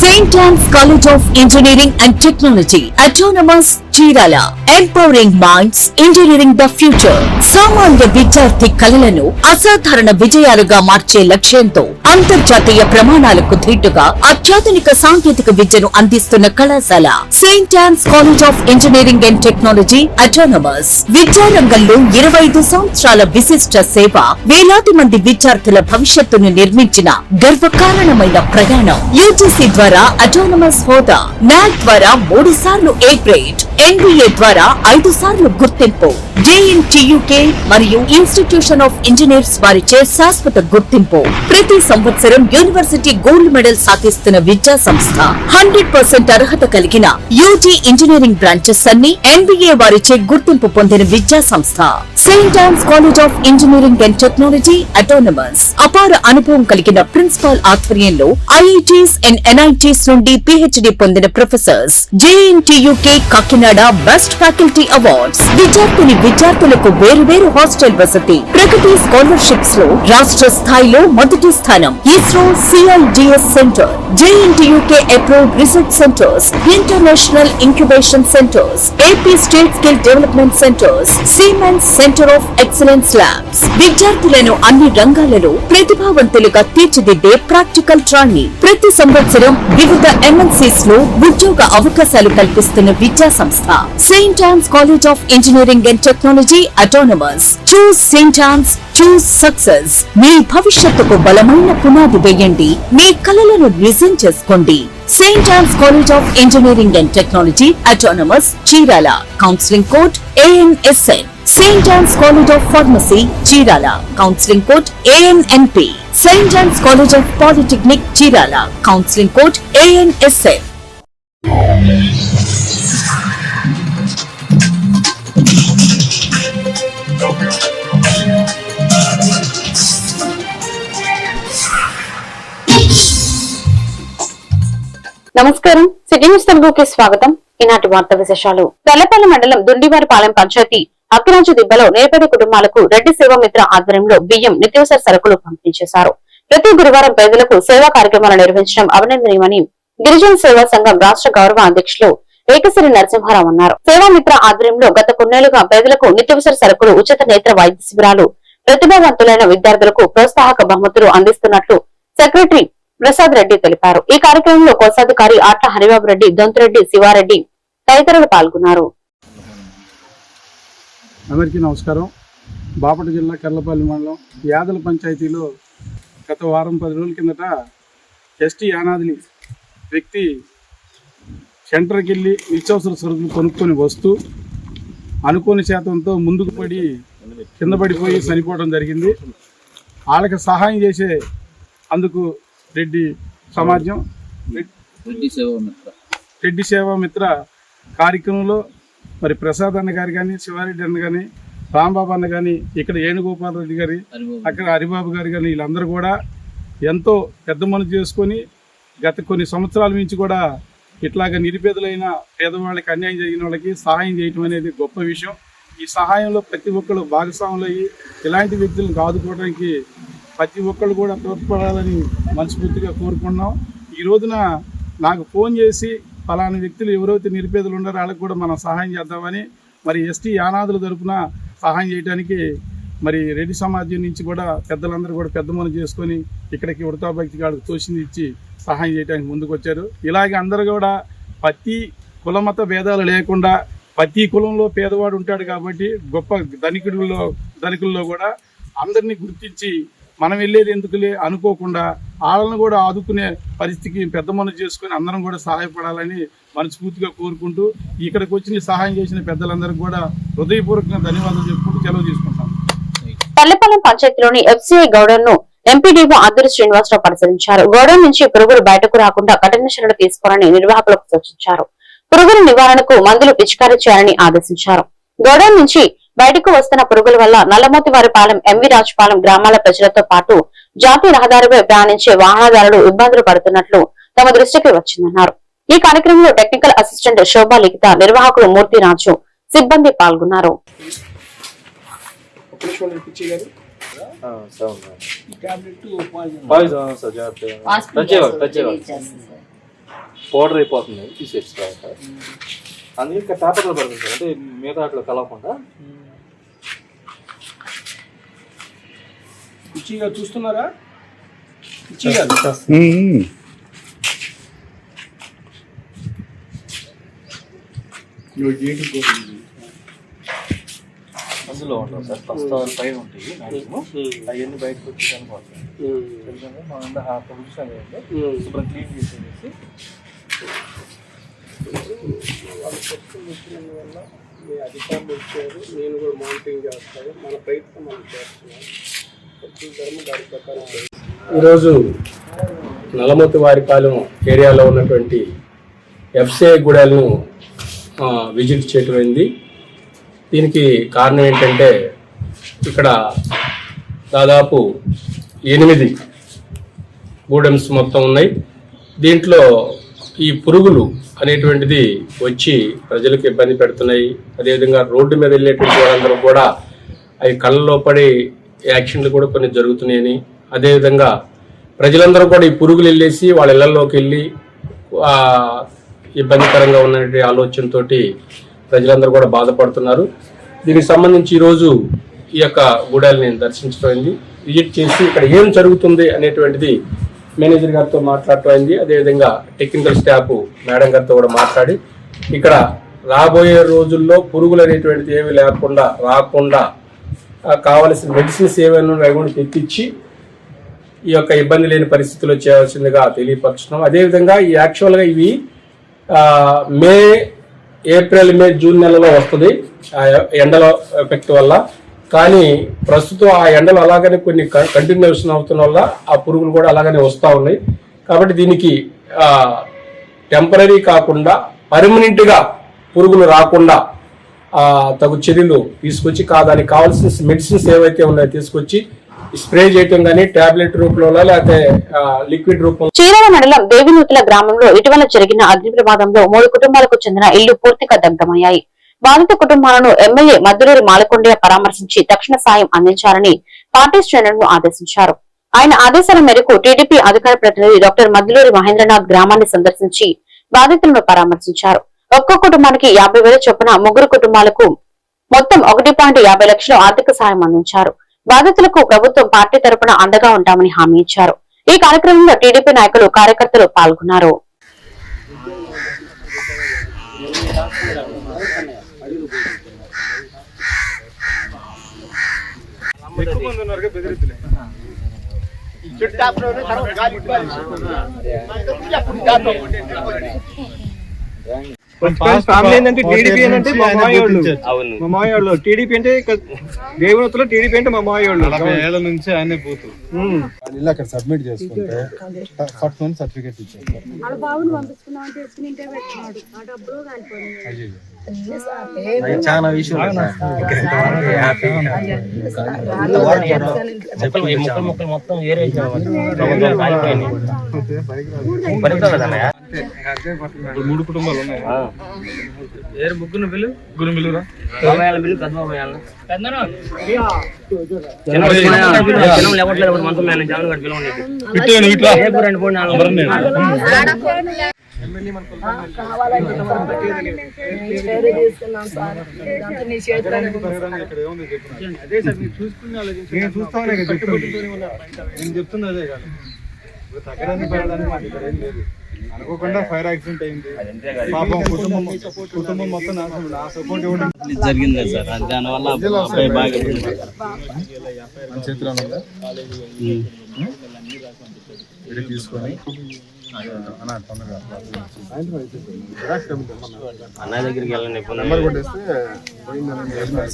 St. Anne's College of Engineering and Technology, Autonomous Chirala, Empowering Minds, Engineering the Future. సామాన్య విద్యార్థి కలలను అసాధారణ విజయాలుగా మార్చే లక్ష్యంతో అంతర్జాతీయ ప్రమాణాలకు ధీటుగా అత్యాధునిక సాంకేతిక విద్యను అందిస్తున్న కళాశాల Saint Ann's college of engineering and technology autonomous. విద్యారంగంలో 25 సంవత్సరాల విశిష్ట సేవ, వేలాది మంది విద్యార్థుల భవిష్యత్తును నిర్మించిన గర్వకారణమైన ప్రయాణం. యూజీసీ ద్వారా అటానమస్ హోదా, నాక్ ద్వారా 3 సార్లు ఏ గ్రేడ్, NBA ద్వారా 5 సార్లు గుర్తింపు, JNTUK మరియు ఇన్స్టిట్యూషన్ ఆఫ్ ఇంజనీర్స్ వారిచే శాశ్వత గుర్తింపు. ప్రతి సంవత్సరం యూనివర్సిటీ గోల్డ్ మెడల్ సాధిస్తున్న విద్యా సంస్థ. 100% అర్హత కలిగిన యూజీ ఇంజనీరింగ్ బ్రాంచెస్ అన్ని NBA వారిచే గుర్తింపు పొందిన విద్యా సంస్థ Saint Ann's college of engineering and technology autonomous. అపార అనుభవం కలిగిన ప్రిన్సిపాల్ ఆధ్వర్యంలో IITs అండ్ NITs నుండి PhD పొందిన professors. JNTUK Kakinada best faculty awards. విద్యార్థులకు వేరు హాస్టల్ వసతి. ప్రగతి స్కాలర్షిప్స్ లో రాష్ట్ర స్థాయిలో మొదటి స్థానం. ISRO CIGS centre, JNTUK approved research centres, international incubation centres, AP state skill development centres, siemens centre of excellence labs. విద్యార్థులను అన్ని రంగాలలో ప్రతిభావంతులుగా తీర్చిదిద్దే ప్రాక్టికల్ ట్రైనింగ్. ప్రతి సంవత్సరం వివిధ MNCs లో ఉద్యోగ అవకాశాలు కల్పిస్తున్న విద్యా సంస్థ Saint Ann's college of engineering and technology autonomous. Choose saint Ann's, choose success. మీ భవిష్యత్తుకు బలమైన పునాది వేయండి. మీ కలలను నిజం చేసుకోండి. Saint Ann's college of engineering and technology autonomous, Chirala. Counselling code ANSN. Saint Ann's college of pharmacy, Chirala. Counselling code ANNP. Saint Ann's college of polytechnic, Chirala. Counselling code ANSN. నమస్కారం, సిటీ న్యూస్ తెలుగుకి స్వాగతం. ఈనాటి వార్తా విశేషాలు. తెల్లపల్లి మండలం దుండివారిపాలెం పంచాయతీ అక్కిరాజు దిబ్బలో నేపథ్య కుటుంబాలకు రెడ్డి సేవామిత్ర ఆధ్వర్యంలో బియ్యం, నిత్యావసర సరుకులు పంపిణీ చేశారు. ప్రతి గురువారం పేదలకు సేవా కార్యక్రమాలు నిర్వహించడం అభినందనీయమని గిరిజన సేవా సంఘం రాష్ట్ర గౌరవ అధ్యక్షులు ఏకసిరి నరసింహారావు అన్నారు. సేవామిత్ర ఆధ్వర్యంలో గత కొన్నేళ్లుగా పేదలకు నిత్యావసర సరుకులు, ఉచిత నేత్ర వైద్య శిబిరాలు, ప్రతిభావంతులైన విద్యార్థులకు ప్రోత్సాహక బహుమతులు అందిస్తున్నట్లు సెక్రటరీ ప్రసాద్ రెడ్డి తెలిపారు. ఈ కార్యక్రమంలో కోశాధికారి ఆట్ల హరిబాబు రెడ్డి, దొంతిరెడ్డి, శివారెడ్డి తదితరులు పాల్గొన్నారు. అందరికీ నమస్కారం. బాపట్ల జిల్లా కర్లపల్లి మండలం యాదల పంచాయతీలో గత వారం 10 రోజుల కిందట ఎస్టీ యానాదిని వ్యక్తి సెంటర్కి వెళ్ళి నిత్యావసర సరుకులు కొనుక్కొని వస్తూ అనుకోని శాతంతో ముందుకు పడి కింద పడిపోయి చనిపోవడం జరిగింది. వాళ్ళకి సహాయం చేసే అందుకు రెడ్డి సమాజం, రెడ్డి సేవామిత్ర కార్యక్రమంలో మరి ప్రసాద్ అన్న గారు కానీ, శివారెడ్డి అన్న కానీ, రాంబాబు అన్న కానీ, ఇక్కడ ఏనుగోపాల్ రెడ్డి గారి, అక్కడ హరిబాబు గారు కానీ, వీళ్ళందరూ కూడా ఎంతో పెద్ద మనసు చేసుకొని గత కొన్ని సంవత్సరాల నుంచి కూడా ఇట్లాగ నిరుపేదలైన పేదవాళ్ళకి, అన్యాయం జరిగిన వాళ్ళకి సహాయం చేయటం అనేది గొప్ప విషయం. ఈ సహాయంలో ప్రతి ఒక్కరు భాగస్వాములు అయ్యి ఇలాంటి వ్యక్తులను ఆదుకోవడానికి ప్రతి ఒక్కళ్ళు కూడా తోడ్పడాలని మనస్ఫూర్తిగా కోరుకున్నాం. ఈ రోజున నాకు ఫోన్ చేసి ఫలానా వ్యక్తులు ఎవరైతే నిరుపేదలు ఉన్నారో వాళ్ళకి కూడా మనం సహాయం చేద్దామని మరి ఎస్టీ యానాదుల తరపున సహాయం చేయడానికి మరి రెడ్డి సమాజం నుంచి కూడా పెద్దలందరూ కూడా పెద్ద మనసు చేసుకొని ఇక్కడికి ఉడతా భక్తి కాడికి తోసింది ఇచ్చి సహాయం చేయడానికి ముందుకు వచ్చారు. ఇలాగే అందరూ కూడా ప్రతి కులమత భేదాలు లేకుండా ప్రతి కులంలో పేదవాడు ఉంటాడు కాబట్టి గొప్ప ధనికుల్లో కూడా అందరినీ గుర్తించి మనం వెళ్ళేది ఎందుకులే అనుకోకుండా వాళ్ళని కూడా ఆదుకునే పరిస్థితికి పెద్ద మనసు చేసుకుని అందరం కూడా సహాయపడాలని మనస్ఫూర్తిగా కోరుకుంటూ ఇక్కడికి వచ్చి సహాయం చేసిన పెద్దలందరికీ కూడా హృదయపూర్వకంగా ధన్యవాదాలు చెప్పుకుంటూ సెలవు తీసుకుంటాం. పల్లెపాలెం పంచాయతీలోని FCI గౌడన్ ను ఎంపీడీఓ అద్దూరి శ్రీనివాసరావు పరిశీలించారు. గౌడన్ నుంచి పురుగులు బయటకు రాకుండా కఠిన చర్యలు తీసుకోవాలని నిర్వాహకులకు సూచించారు. పురుగుల నివారణకు మందులు పిచికారీ చేయాలని ఆదేశించారు. గౌడన్ నుంచి బయటకు వస్తున్న పురుగుల వల్ల నల్లమోతివారిపాలెం, MV రాజుపాలెం గ్రామాల ప్రజలతో పాటు జాతీయ రహదారిపై ప్రయాణించే వాహనదారులు ఇబ్బందులు పడుతున్నట్లు తమ దృష్టికి వచ్చిందన్నారు. ఈ కార్యక్రమంలో టెక్నికల్ అసిస్టెంట్ శోభా లిఖిత, నిర్వాహకులు మూర్తిరాజు, సిబ్బంది పాల్గొన్నారు. పౌడర్ అయిపోతుంది తీసేసి తర్వాత అందుకే ఇంకా పేపర్లో పడుతుంది సార్, అంటే మిగతా అట్లా కలవకుండా. పిచ్చిగా చూస్తున్నారా? పిచ్చిగా అందులో ఉంటాం సార్, ఫస్ట్ పైన ఉంటాయి మ్యాక్సిమం, అవన్నీ బయటకు వచ్చి చనిపోతాయి. మనం హాఫ్ శుభ్రం క్లీన్ చేసేసి వల్ల మీ అధికారులు వచ్చారు, నేను కూడా మానిటరింగ్ చేస్తాను, మన ప్రయత్నం మనం చేస్తున్నాం. దాని ప్రకారం ఈరోజు నల్లమోతు వారిపాలెం ఏరియాలో ఉన్నటువంటి ఎఫ్సిఐ గూడాలను విజిట్ చేయటం అయింది. దీనికి కారణం ఏంటంటే ఇక్కడ దాదాపు 8 గూడెమ్స్ మొత్తం ఉన్నాయి. దీంట్లో ఈ పురుగులు అనేటువంటిది వచ్చి ప్రజలకు ఇబ్బంది పెడుతున్నాయి. అదేవిధంగా రోడ్డు మీద వెళ్ళేటువంటి వాళ్ళందరూ కూడా అవి కళ్ళలో పడి యాక్షన్లు కూడా కొన్ని జరుగుతున్నాయని, అదేవిధంగా ప్రజలందరూ కూడా ఈ పురుగులు వెళ్ళేసి వాళ్ళ ఇళ్లలోకి వెళ్ళి ఇబ్బందికరంగా ఉన్నటువంటి ఆలోచనతో ప్రజలందరూ కూడా బాధపడుతున్నారు. దీనికి సంబంధించి ఈరోజు ఈ యొక్క గూడాలని దర్శించడం, విజిట్ చేసి ఇక్కడ ఏం జరుగుతుంది అనేటువంటిది మేనేజర్ గారితో మాట్లాడటం, అదేవిధంగా టెక్నికల్ స్టాఫ్ మేడం గారితో కూడా మాట్లాడి ఇక్కడ రాబోయే రోజుల్లో పురుగులు అనేటువంటిది ఏమి లేకుండా రాకుండా కావలసిన మెడిసిన్స్ ఏమైనా కూడా తెప్పించి ఈ యొక్క ఇబ్బంది లేని పరిస్థితుల్లో చేయాల్సిందిగా తెలియపరచున్నాం. అదేవిధంగా ఈ యాక్చువల్గా ఇవి ఏప్రిల్ మే జూన్ నెలలో వస్తుంది ఎండల ఎఫెక్ట్ వల్ల, కానీ ప్రస్తుతం ఆ ఎండలు అలాగనే కొన్ని కంటిన్యూషన్ అవుతున్న వల్ల ఆ పురుగులు కూడా అలాగనే వస్తూ ఉన్నాయి. కాబట్టి దీనికి టెంపరీ కాకుండా పర్మనెంట్గా పురుగులు రాకుండా తగు చర్యలు తీసుకొచ్చి దానికి కావాల్సిన మెడిసిన్స్ ఏవైతే ఉన్నాయో తీసుకొచ్చి స్ప్రే చేయటం కానీ టాబ్లెట్ రూపంలో లేకపోతే లిక్విడ్ రూపంలో. చీరాల మండలం దేవినూతుల గ్రామంలో ఇటీవల జరిగిన అగ్ని ప్రమాదంలో 3 కుటుంబాలకు చెందిన ఇళ్లు పూర్తిగా దగ్ధమయ్యాయి. బాధిత కుటుంబాలను ఎమ్మెల్యే మద్దులూరి మాలకొండయ్య పరామర్శించి తక్షణ సాయం అందించాలని పార్టీ శ్రేణులను ఆదేశించారు. ఆయన ఆదేశాల మేరకు టీడీపీ అధికార ప్రతినిధి డాక్టర్ మద్దులూరి మహేంద్రనాథ్ గ్రామాన్ని సందర్శించి బాధితులను పరామర్శించారు. ఒక్కో కుటుంబానికి 50,000 చొప్పున 3 కుటుంబాలకు మొత్తం 1.50 లక్షల ఆర్థిక సాయం అందించారు. బాధితులకు ప్రభుత్వం పార్టీ తరపున అండగా ఉంటామని హామీ ఇచ్చారు. ఈ కార్యక్రమంలో టీడీపీ నాయకులు కార్యకర్తలు పాల్గొన్నారు. ఫ్యామిలీ ఏంటంటే టీడీపీ అంటే మా మామయ్యోళ్ళు టీడీపీ అంటే దేవనూతులో టీడీపీ అంటే మా మామయ్యోళ్ళు 40 ఏళ్ల నుంచి ఆయనే పోతు అక్కడ సబ్మిట్ చేసుకుంటే ఫస్ట్ మంత్ సర్టిఫికేట్ ఇచ్చారు. చాలా విషయం మొత్తం వేరే 3 కుటుంబాలు ఉన్నాయి. ముగ్గురు బిల్లు బిల్లురా చూస్తానే నేను చెప్తున్నా అదే కాదు తగ్గడానికి పెరగడానికి మాకు ఇక్కడ ఏం లేదు. అనుకోకుండా ఫైర్ యాక్సిడెంట్ అయింది, పాపం కుటుంబం మొత్తం నా సపోర్ట్ ఇవ్వడం జరిగింది సార్. దానివల్ల చేతిలో తీసుకొని అన్నయ్య దగ్గరికి వెళ్ళండి. నెంబర్ కొట్టేస్తే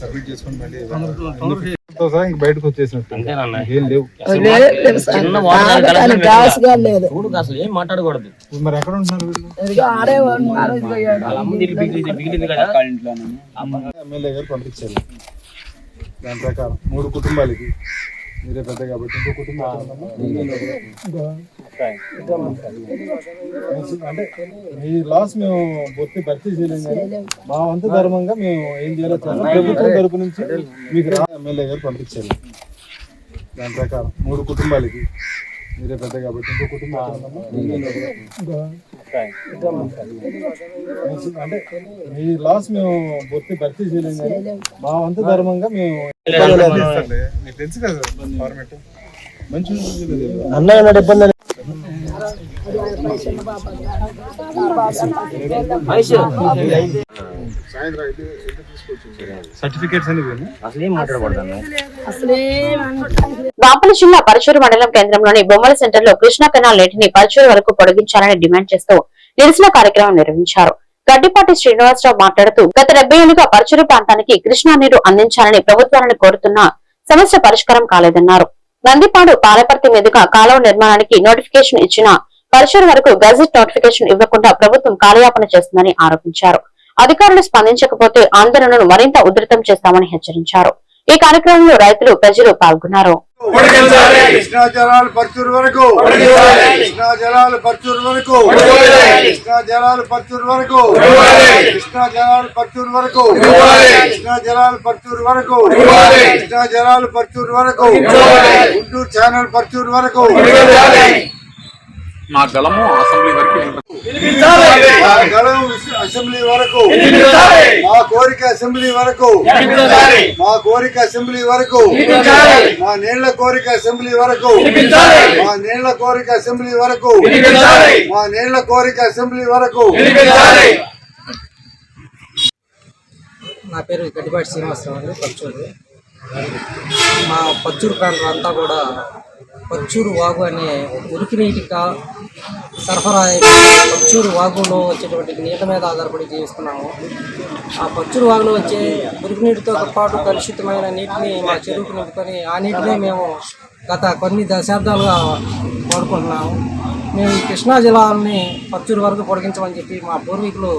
సబ్మిట్ చేసుకొని మళ్ళీ బయటకు వచ్చేసినట్టు ఏం లేవు. అసలు ఏం మాట్లాడకూడదు. మరి ఎక్కడ ఉంటున్నారు ఎమ్మెల్యే గారు పంపించారు. దాని ప్రకారం 3 కుటుంబాలకి మీరే పెద్ద కాబట్టి ఇంకో కుటుంబం అంటే మీ లాస్ మేము భర్తీ చేయలేము, కానీ మా వంతు ధర్మంగా మేము ఏం చేయాలో ప్రభుత్వం తరపు నుంచి మీకు ఎమ్మెల్యే గారు పంపించారు. దాని ప్రకారం 3 కుటుంబాలకి మీరే పెద్ద కాబట్టి ఇంకో కుటుంబం అంటే మీ లాస్ మేము భర్తీ చేయలేం కానీ మా వంతు ధర్మంగా మేము మీకు తెలుసు కదా ఫార్మేట్ మంచి అన్న ఇబ్బంది సర్టిఫికేట్స్ అని అసలు ఏం మాట్లాడకూడదు. బాపట్ల జిల్లా పరచూరు మండలం కేంద్రంలోని బొమ్మల సెంటర్ లో కృష్ణా కెనాల్ నీటిని పరచూరు వరకు పొడిగించాలని డిమాండ్ చేస్తూ నిరసన కార్యక్రమం నిర్వహించారు. గడ్డిపాటి శ్రీనివాసరావు మాట్లాడుతూ గత 70 ఏళ్లుగా పరచూరు ప్రాంతానికి కృష్ణా నీరు అందించాలని ప్రభుత్వాలను కోరుతున్న సమస్య పరిష్కారం కాలేదన్నారు. నందిపాడు పాలపర్తి మీదుగా కాలువ నిర్మాణానికి నోటిఫికేషన్ ఇచ్చిన పరచూరు వరకు గజెట్ నోటిఫికేషన్ ఇవ్వకుండా ప్రభుత్వం కాలయాపన చేస్తుందని ఆరోపించారు. అధికారులు స్పందించకపోతే ఆందోళనను మరింత ఉధృతం చేస్తామని హెచ్చరించారు. ఈ కార్యక్రమంలో రైతులు, ప్రజలు పాల్గొన్నారు. కృష్ణా జలాలు పరచూరు వరకు, కృష్ణా జలాలు పరచూరు వరకు, కృష్ణా జలాలు పరచూరు వరకు, కృష్ణా జలాలు పరచూరు వరకు, కృష్ణా జలాలు పరచూరు వరకు, కృష్ణా జలాలు పరచూరు వరకు, గుంటూరు ఛానల్ పరచూరు వరకు, మా గళము అసెంబ్లీ వరకు మా గళం అసెంబ్లీ వరకు, మా కోరిక అసెంబ్లీ వరకు, మా కోరిక అసెంబ్లీ వరకు, మా నీళ్ల కోరిక అసెంబ్లీ వరకు, మా నీళ్ల కోరిక అసెంబ్లీ వరకు, మా నీళ్ల కోరిక అసెంబ్లీ వరకు. నా పేరు గడ్డిపాటి శ్రీనివాసరావు అండి, పచ్చూరు. మా పచ్చూరు ప్రాంతం అంతా కూడా పచ్చూరు వాగు అనే ఉరికి నీటి సరఫరా పచ్చూరు వాగులో వచ్చేటువంటి నీళ్ళ మీద ఆధారపడి జీవిస్తున్నాము. ఆ పచ్చూరు వాగులో వచ్చే ఉరికి నీటితో పాటు కలుషితమైన నీటిని మా చెరువుకు నింపుకొని ఆ నీటిని మేము గత కొన్ని దశాబ్దాలుగా వాడుకుంటున్నాము. మేము ఈ కృష్ణా జిల్లాలని పచ్చూరు వరకు పొడిగించమని చెప్పి మా పూర్వీకులు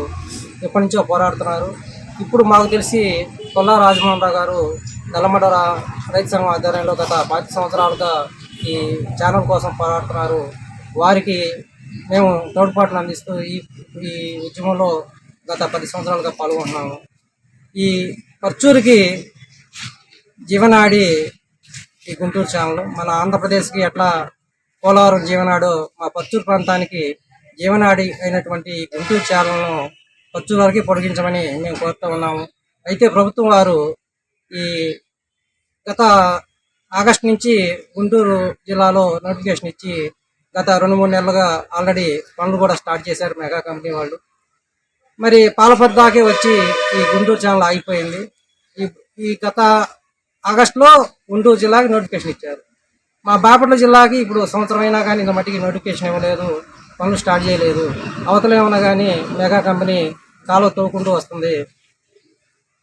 ఎప్పటి నుంచో పోరాడుతున్నారు. ఇప్పుడు మాకు తెలిసి కొల్లా రాజమోహన్ రావు గారు నల్లమడ రైతు సంఘం ఆధ్వర్యంలో గత 5 సంవత్సరాలుగా ఈ ఛానల్ కోసం పోరాడుతున్నారు. వారికి మేము తోడ్పాటును అందిస్తూ ఈ ఉద్యమంలో గత 10 సంవత్సరాలుగా పాల్గొంటున్నాము. ఈ పర్చూరుకి జీవనాడి ఈ గుంటూరు ఛానల్, మన ఆంధ్రప్రదేశ్కి ఎట్లా పోలవరం జీవనాడు మా పర్చూరు ప్రాంతానికి జీవనాడి అయినటువంటి గుంటూరు ఛానల్ను పర్చూరు వరకు పొడిగించమని మేము కోరుతూ ఉన్నాము. అయితే ప్రభుత్వం వారు ఈ గత ఆగస్టు నుంచి గుంటూరు జిల్లాలో నోటిఫికేషన్ ఇచ్చి గత 2-3 నెలలుగా ఆల్రెడీ పనులు కూడా స్టార్ట్ చేశారు మెగా కంపెనీ వాళ్ళు. మరి పాలపర్తి దాకే వచ్చి ఈ గుంటూరు ఛానల్ ఆగిపోయింది. ఈ గత ఆగస్టులో గుంటూరు జిల్లాకి నోటిఫికేషన్ ఇచ్చారు. మా బాపట్ల జిల్లాకి ఇప్పుడు సంవత్సరం అయినా కానీ ఇంత మట్టికి నోటిఫికేషన్ ఇవ్వలేదు, పనులు స్టార్ట్ చేయలేదు. అవతల ఏమన్నా కానీ మెగా కంపెనీ కాలువ తవ్వుకుంటూ వస్తుంది.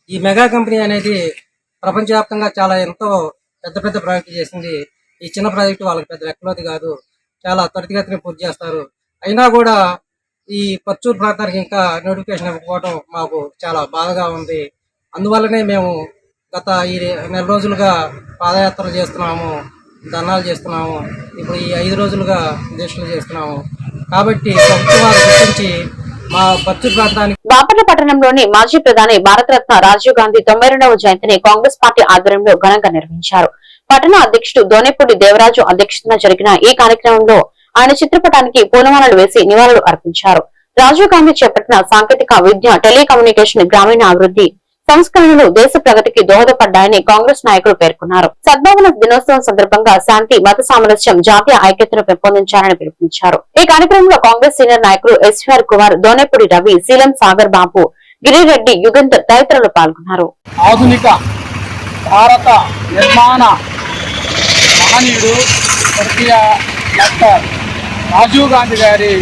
ఈ మెగా కంపెనీ అనేది ప్రపంచవ్యాప్తంగా చాలా ఎంతో పెద్ద పెద్ద ప్రాజెక్టు చేసింది. ఈ చిన్న ప్రాజెక్టు వాళ్ళకి పెద్ద లెక్కలోది కాదు, చాలా త్వరితగతిని పూర్తి చేస్తారు. అయినా కూడా ఈ పర్చూరు ప్రాంతానికి ఇంకా నోటిఫికేషన్ ఇవ్వకపోవడం మాకు చాలా బాధగా ఉంది. అందువల్లనే మేము గత ఈ 4 రోజులుగా పాదయాత్రలు చేస్తున్నాము, ధర్నాలు చేస్తున్నాము. ఇప్పుడు ఈ 5 రోజులుగా దీక్షలు చేస్తున్నాము. కాబట్టి ప్రభుత్వాలు గుర్తించి మా పర్చూరు ప్రాంతానికి. బాపట్ల పట్టణంలోని మాజీ ప్రధాని భారతరత్న రాజీవ్ గాంధీ 92వ జయంతిని కాంగ్రెస్ పార్టీ ఆధ్వర్యంలో ఘనంగా నిర్వహించారు. పట్టణ అధ్యక్షుడు దోనేపూడి దేవరాజు అధ్యక్షతన జరిగిన ఈ కార్యక్రమంలో ఆయన చిత్రపటానికి పూలమాలలు వేసి నివాళులు అర్పించారు. రాజీవ్ గాంధీ చేపట్టిన సాంకేతిక, విద్య, టెలికమ్యూనికేషన్, గ్రామీణ అభివృద్ధి సంస్కరణలు దేశ ప్రగతికి దోహదపడ్డాయని కాంగ్రెస్ నాయకులు పేర్కొన్నారు. సద్భావన దినోత్సవం సందర్భంగా శాంతి, మత సామరస్యం, జాతీయ ఐక్యతను పెంపొందించాలని పిలుపునిచ్చారు. ఈ కార్యక్రమంలో కాంగ్రెస్ సీనియర్ నాయకులు ఎస్వీఆర్ కుమార్, దోనేపూడి రవి, శీలం సాగర్ బాబు, గిరిరెడ్డి, యుగంధర్ తదితరులు పాల్గొన్నారు. ఆధునిక భారత నిర్మాణ మహనీయుడు స్వర్గీయ డాక్టర్ రాజీవ్ గాంధీ గారి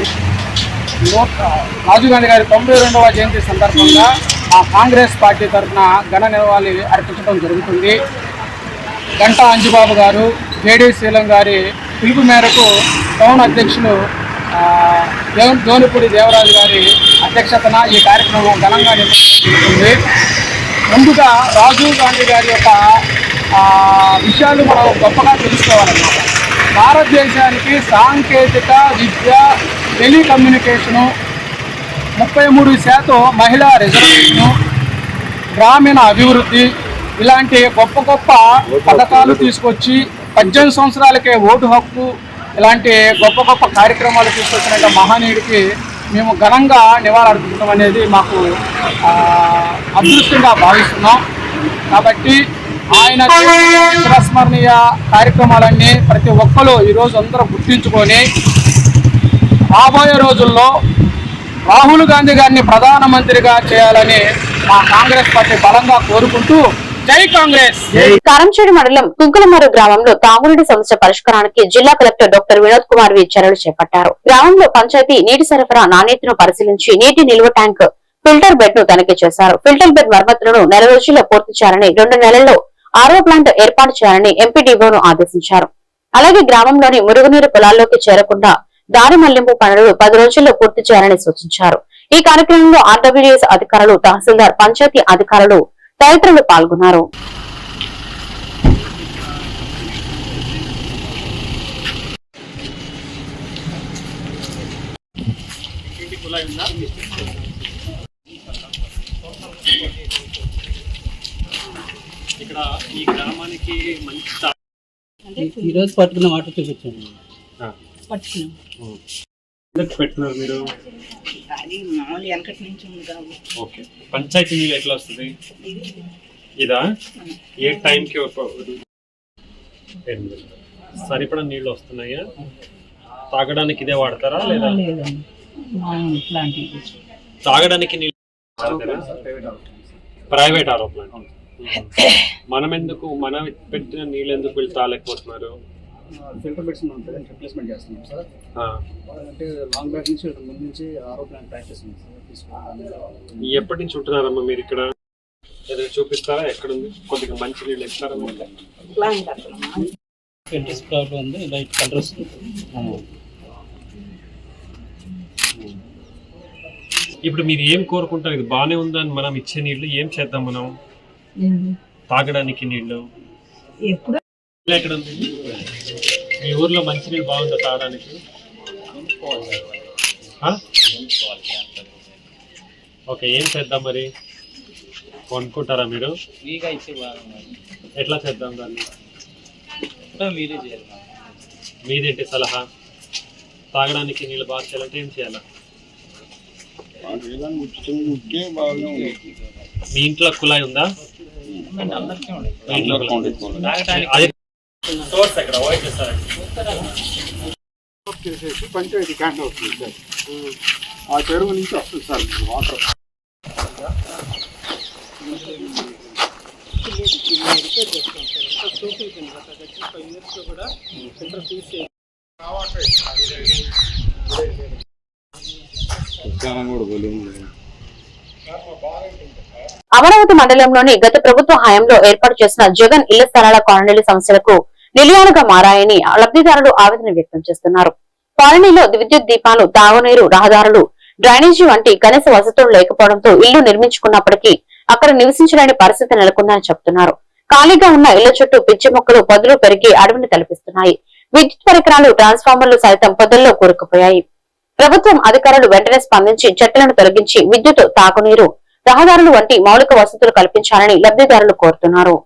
92వ జయంతి సందర్భంగా మా కాంగ్రెస్ పార్టీ తరఫున ఘన నివాళి అర్పించడం జరుగుతుంది. గంటా అంజిబాబు గారు, జేడీ శీలం గారి పిలుపు మేరకు టౌన్ అధ్యక్షులు దోనిపూడి దేవరాజు గారి అధ్యక్షతన ఈ కార్యక్రమం ఘనంగా నిర్వహించబడుతుంది. ముందుగా రాజీవ్ గాంధీ గారి యొక్క విషయాలు మనం గొప్పగా తెలుసుకోవాలన్నమాట. భారతదేశానికి సాంకేతిక, విద్య, టెలికమ్యూనికేషను, 33% మహిళా రిజర్వేషను, గ్రామీణ అభివృద్ధి ఇలాంటి గొప్ప గొప్ప పథకాలు తీసుకొచ్చి 18 సంవత్సరాలకే ఓటు హక్కు, ఇలాంటి గొప్ప గొప్ప కార్యక్రమాలు తీసుకొచ్చిన మహనీయుడికి మేము ఘనంగా నివాళులర్పించడం అనేది మాకు అదృష్టంగా భావిస్తున్నాం. కాబట్టి ఆయన చిరస్మరణీయ కార్యక్రమాలన్నీ ప్రతి ఒక్కరూ ఈరోజు అందరూ గుర్తించుకొని రాబోయే రోజుల్లో రాహుల్ గాంధీ గారిని ప్రధానమంత్రిగా చేయాలని మా కాంగ్రెస్ పార్టీ బలంగా కోరుకుంటూ జై కాంగ్రెస్. కారంచేడు మండలం కుంకులమర్రు గ్రామంలో తాగునీటి సమస్య పరిష్కారానికి జిల్లా కలెక్టర్ డాక్టర్ వినోద్ కుమార్ చర్యలు చేపట్టారు. గ్రామంలో పంచాయతీ నీటి సరఫరా నాణ్యతను పరిశీలించి నీటి నిల్వ ట్యాంక్ ఫిల్టర్ బెడ్ ను తనిఖీ చేశారు. ఫిల్టర్ బెడ్ మరమ్మతులను 4 రోజుల్లో పూర్తి చేయాలని 2 నెలల్లో ఆరో ప్లాంట్ ఏర్పాటు చేయాలని ఎంపీడీఓను ఆదేశించారు. అలాగే గ్రామంలోని మురుగునీరు పొలాల్లోకి చేరకుండా దారి మళ్లింపు పనులు 10 రోజుల్లో పూర్తి చేయాలని సూచించారు. ఈ కార్యక్రమంలో ఆర్డబ్ల్యూఎస్ అధికారులు, తహసీల్దార్, పంచాయతీ అధికారులు తదితరులు పాల్గొన్నారు. ఇక్కడ ఈ గ్రామానికి మంచి ఈరోజు పట్టుకున్న వాటర్ చూపించండి. పెట్టుకున్నారు మీరు? ఓకే. పంచాయతీ నీళ్ళు ఎట్లా వస్తుంది? ఇదా? ఏ టైంకి సరిపడా నీళ్ళు వస్తున్నాయా? తాగడానికి ఇదే వాడతారా లేదా తాగడానికి నీళ్ళు? ప్రైవేట్ ఆరో ప్లాంట్. మనం పెట్టిన నీళ్ళు ఎందుకు వీళ్ళు తాగలేకపోతున్నారు? ఫిల్టర్ బెడ్స్ రిప్లేస్మెంట్ చేస్తున్నాం సార్. అంటే లాంగ్ బ్యాక్ నుంచి ముందు నుంచి ఆరో ప్లాంట్ ప్రాక్టీస్ ఉంది సార్. ఎప్పటి నుంచి ఉంటున్నారమ్మా మీరు ఇక్కడ? ఏదైనా చూపిస్తారా? ఎక్కడుంది? కొద్దిగా మంచి నీళ్ళు ఇస్తారా? ఫిల్టర్స్ ప్రాబ్లం ఉంది, లైట్ కలర్ వస్తుంది. ఇప్పుడు మీరు ఏం కోరుకుంటారు? ఇది బాగానే ఉందని మనం ఇచ్చే నీళ్లు ఏం చేద్దాం? మనం తాగడానికి నీళ్లు ఎక్కడ ఉంది? మీ ఊర్లో మంచినీళ్ళు బాగుందా తాగడానికి? ఓకే, ఏం చేద్దాం మరి? కొనుక్కుంటారా మీరు? ఎట్లా చేద్దాం దాన్ని? మీదేంటి సలహా? తాగడానికి నీళ్ళు బాగా చేయాలంటే ఏం చేయాలా? మీ ఇంట్లో కుళాయి ఉందా? పంచాయతీ క్యాంట్ అవుతుంది సార్. ఆ చెరువు నుంచి వస్తుంది సార్ వాటర్. అమరావతి మండలంలోని గత ప్రభుత్వ హయాంలో ఏర్పాటు చేసిన జగన్ ఇళ్ల స్థలాల కాలనీల సమస్యలకు నిలయాలుగా మారాయని లబ్ధిదారులు ఆవేదన వ్యక్తం చేస్తున్నారు. కాలనీలో విద్యుత్ దీపాలు, తాగునీరు, రహదారులు, డ్రైనేజీ వంటి కనీస వసతులు లేకపోవడంతో ఇళ్లు నిర్మించుకున్నప్పటికీ అక్కడ నివసించలేని పరిస్థితి నెలకొందని చెబుతున్నారు. ఖాళీగా ఉన్న ఇళ్ల చుట్టూ పిచ్చి మొక్కలు, పొదలు పెరిగి అడవిని తలపిస్తున్నాయి. విద్యుత్ పరికరాలు, ట్రాన్స్ఫార్మర్లు సైతం పొదల్లో కూరుకుపోయాయి. ప్రభుత్వం అధికారులు వెంటనే స్పందించి చెట్లను తొలగించి విద్యుత్, తాగునీరు, రహదారులు వంటి మౌలిక వసతులు కల్పించాలని లబ్ధిదారులు కోరుతున్నారు.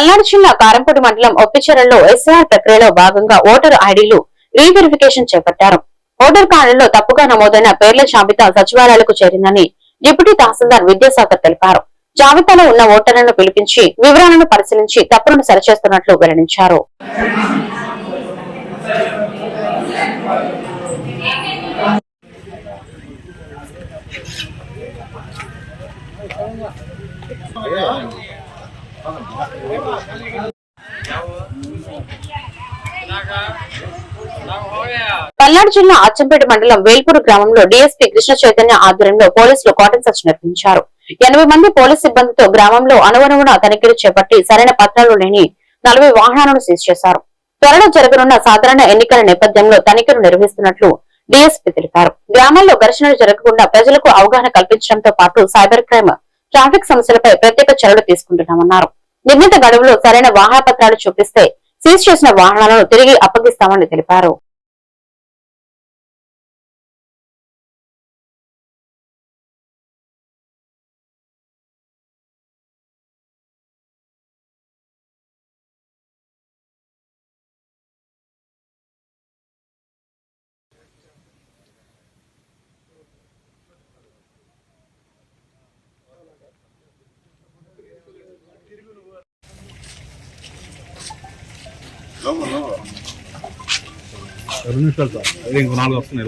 పల్నాడు జిల్లా కారంపూడి మండలం ఒప్పిచెరలో ఎస్ఆర్ ప్రక్రియలో భాగంగా ఓటరు ఐడీలు రీవెరిఫికేషన్ చేపట్టారు. ఓటర్ కార్డుల్లో తప్పుగా నమోదైన పేర్ల జాబితా సచివాలయాలకు చేరిందని డిప్యూటీ తహసీల్దార్ విద్యాసాగర్ తెలిపారు. జాబితాలో ఉన్న ఓటర్లను పిలిపించి వివరాలను పరిశీలించి తప్పులను సరిచేస్తున్నట్లు వెల్లడించారు. పల్నాడు జిల్లా అచ్చంపేట మండలం వేల్పూర్ గ్రామంలో డీఎస్పీ కృష్ణ చైతన్య ఆధ్వర్యంలో పోలీసులు కాటన్ సర్చ్ నిర్వహించారు. 80 మంది పోలీసు సిబ్బందితో గ్రామంలో అనువనువున తనిఖీలు చేపట్టి సరైన పత్రాలు లేని 40 వాహనాలను సీజ్ చేశారు. త్వరలో జరగనున్న సాధారణ ఎన్నికల నేపథ్యంలో తనిఖీలు నిర్వహిస్తున్నట్లు డీఎస్పీ తెలిపారు. గ్రామాల్లో ఘర్షణలు జరగకుండా ప్రజలకు అవగాహన కల్పించడంతో పాటు సైబర్ క్రైమ్, ట్రాఫిక్ సమస్యలపై ప్రత్యేక చర్యలు తీసుకుంటున్నామన్నారు. నిర్ణీత గడువులో సరైన వాహన పత్రాలు చూపిస్తే సీజ్ చేసిన వాహనాలను తిరిగి అప్పగిస్తామని తెలిపారు. ఇంకో 4 వస్తున్నాయి.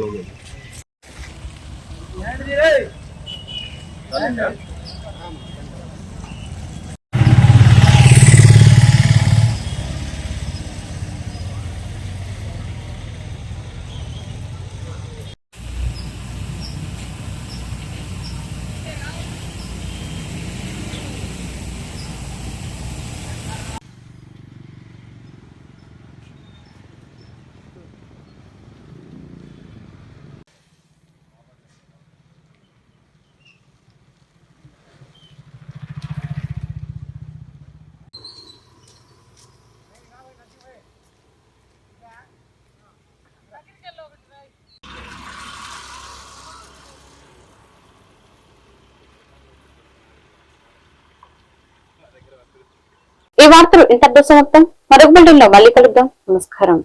ఈ వార్తలు ఇంతటితో సమాప్తం. మరొక బిల్డింగ్ లో మళ్ళీ కలుద్దాం. నమస్కారం.